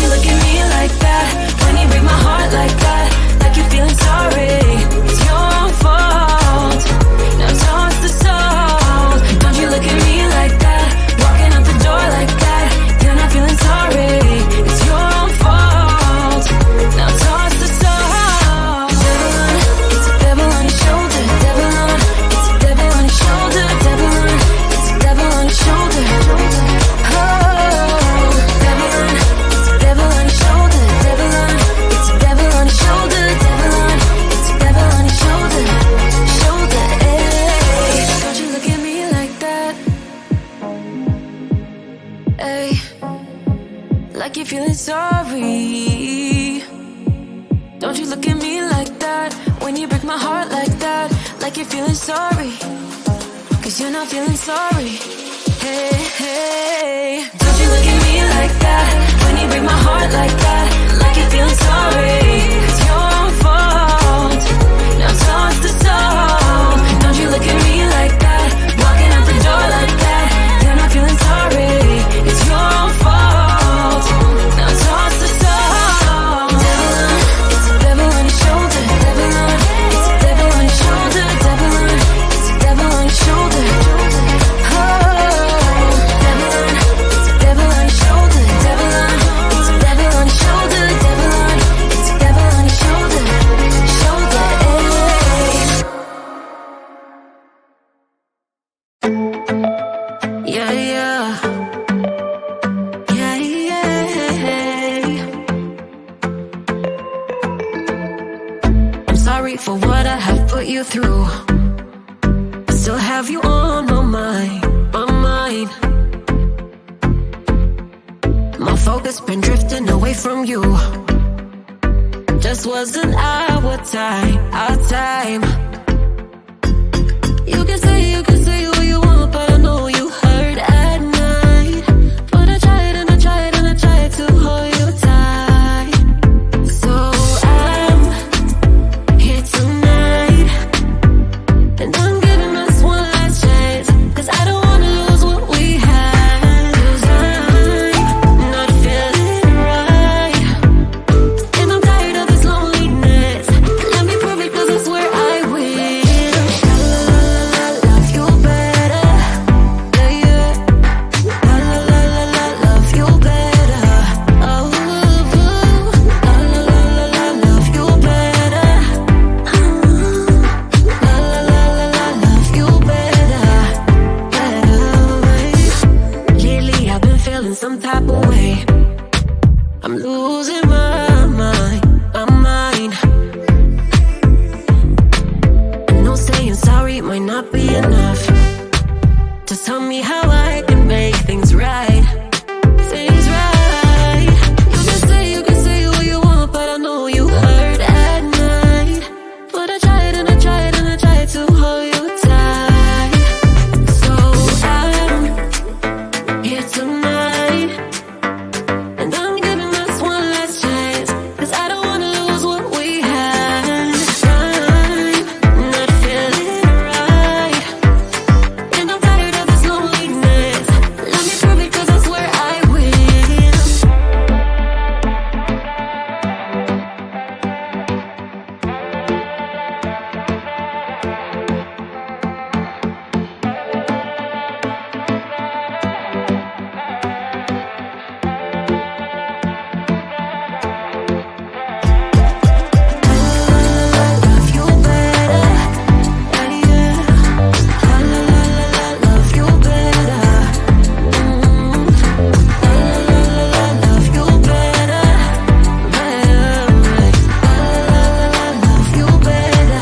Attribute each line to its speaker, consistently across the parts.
Speaker 1: you look at me like that? When you break my heart like that, like you're feeling sorry. It's your own fault. Now toss the soul. Don't you look at me like that? Walking out the door like that. You're not feeling sorry. It's your own fault. Now toss the soul. It's a devil on your shoulder. Devil on. It's a devil on your shoulder. Devil on. It's a devil on your shoulder. Like you're feeling sorry. Don't you look at me like that? When you break my heart like that, like you're feeling sorry. Cause you're not feeling sorry. Hey, hey. Don't you look at me like that? When you break my heart like that, like you're feeling sorry. It's your own fault. Now toss the soul. Don't you look at me like that? Walking out the door like that. You're not feeling sorry. It's your own fault. Now toss the soul. It's a devil on your shoulder. Devil on. It's a devil on your shoulder. Devil on. It's a devil on your shoulder. Devil on. It's a devil on your shoulder. Devil on. It's a devil on your shoulder. Devil on. It's a devil on your shoulder. Shoulder. Yeah, yeah. Yeah, yeah. I'm sorry for what I have put you through. I still have you on my mind, my mind. My focus been drifting away from you. Just wasn't our time, our time. You can say what you want, but I know you hurt at night. But I tried and I tried and I tried to hold you tight. So I'm here tonight, and I'm giving us one last chance. Cause I don't wanna lose what we had. Cause I'm not feeling right, and I'm tired of this loneliness. Let me prove it, cause I swear I will. Love you better. Yeah, yeah. Love you better. Oh, love you better. Love you better. Lately I've been feeling some type of way. I'm losing my mind, my mind. I know saying sorry might not be enough. Just tell me how I can make things right. Things right. You can say what you want, but I know you hurt at night. But I tried and I tried and I tried to hold you tight. So I'm here tonight, and I'm giving us one last chance. Cause I don't wanna lose what we had. I'm not feeling right, and I'm tired of this loneliness. Let me prove it, cause I swear I will. Love you better. Yeah, yeah. Love you better. Love you better. Love you better.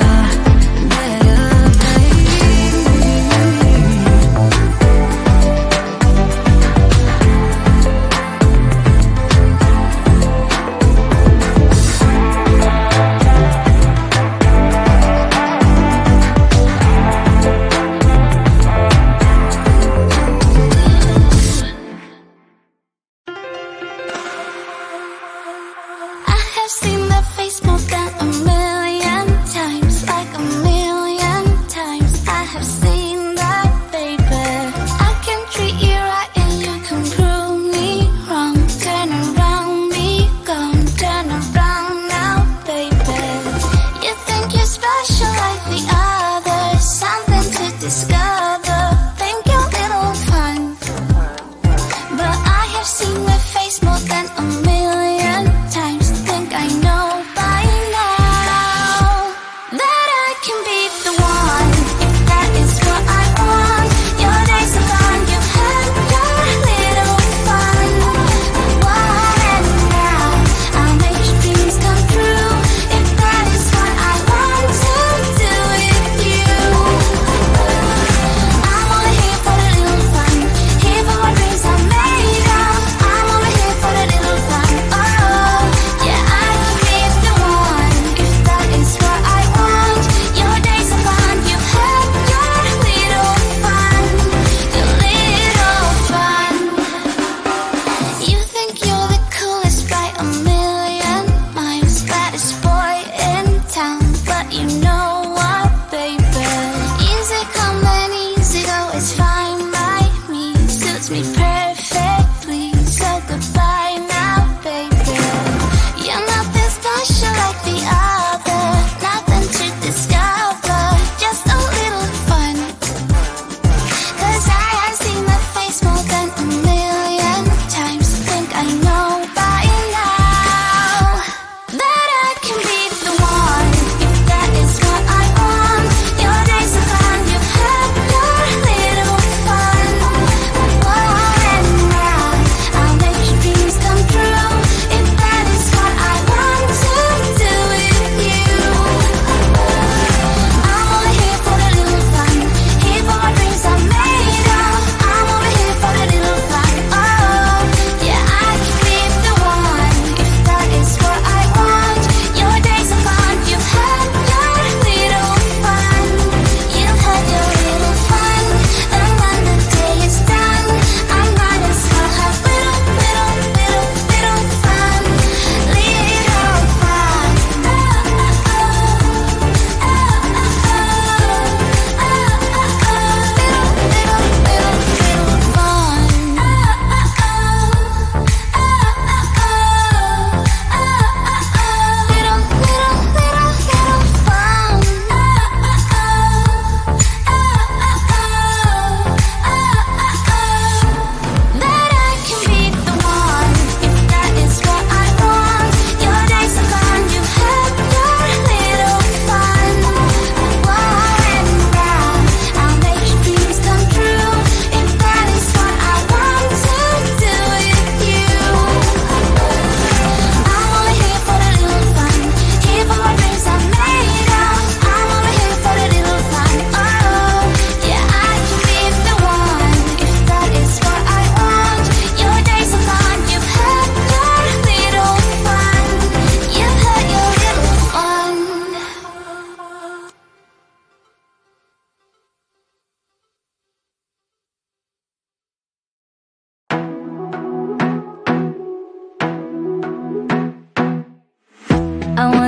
Speaker 2: I have seen that face more than a million times, like a million times. I have seen that, baby. I can treat you right and you can prove me wrong. Turn around me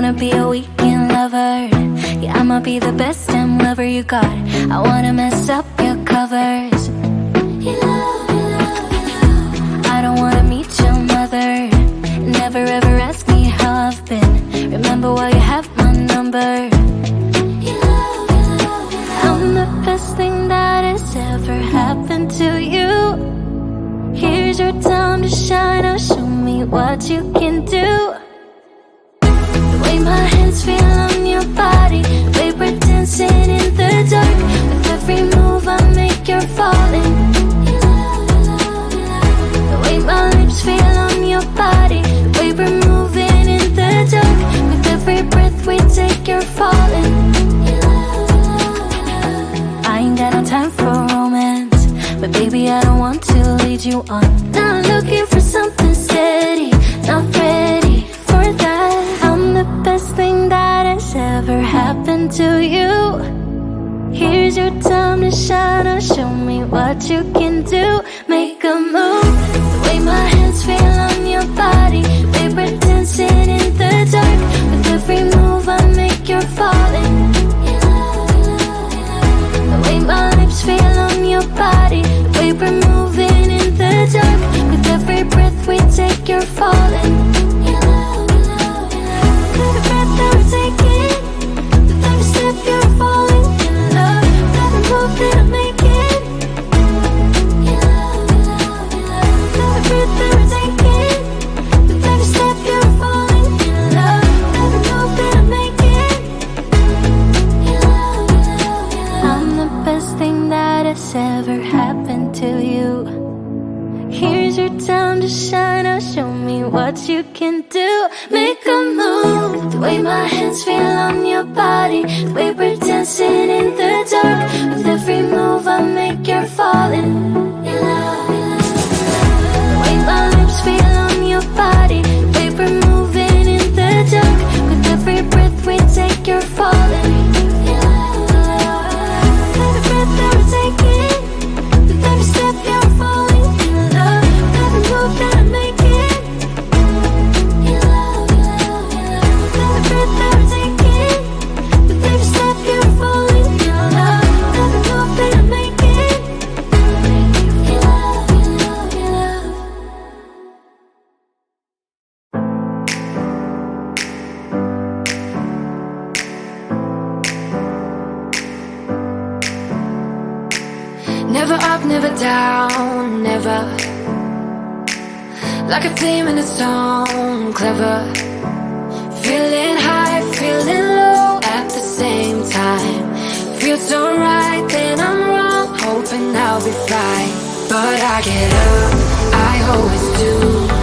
Speaker 2: wanna be a weekend lover. Yeah, I'ma be the best damn lover you got. I wanna mess up your covers. I don't wanna meet your mother. Never ever ask me how I've been. Remember why you have my number. I'm the best thing that has ever happened to you. Here's your time to shine. Now show me what you can do. The way my hands feel on your body, the way we're dancing in the dark. With every move I make, you're falling. The way my lips feel on your body, the way we're moving in the dark. With every breath we take, you're falling. I ain't got no time for romance, but baby I don't want to lead you on. Not looking for something steady, not ready for that. I'm the best thing that has ever happened to you. Here's your time to shine. Now show me what you can do. Make a move. The way my hands feel on your body, the way we're dancing in the dark. With every move I make, you're falling. The way my lips feel on your body, the way we're moving in the dark. With every breath we take, you're falling. Every breath that we're taking, with every step you're falling in love. With every move that I'm making, every breath that we're taking, with every step you're falling in love. With every move that I'm making, I'm the best thing that has ever happened to you. Here's your time to shine. Now show me what you can do. Make a move. The way my hands feel on your body, the way we're dancing in the dark. With every move I make, you're falling. The way my lips feel on your body, the way we're moving in the dark. With every breath we take, you're falling. Every breath that we're taking, with every step you're falling in love. With every move that I'm making, every breath that we're taking, with every step you're falling in love. With every move that I'm making,
Speaker 1: Never up, never down, never. Like a theme in a song, clever. Feeling high, feeling low at the same time. Feels so right, then I'm wrong, hoping I'll be fine. But I get up, I always do.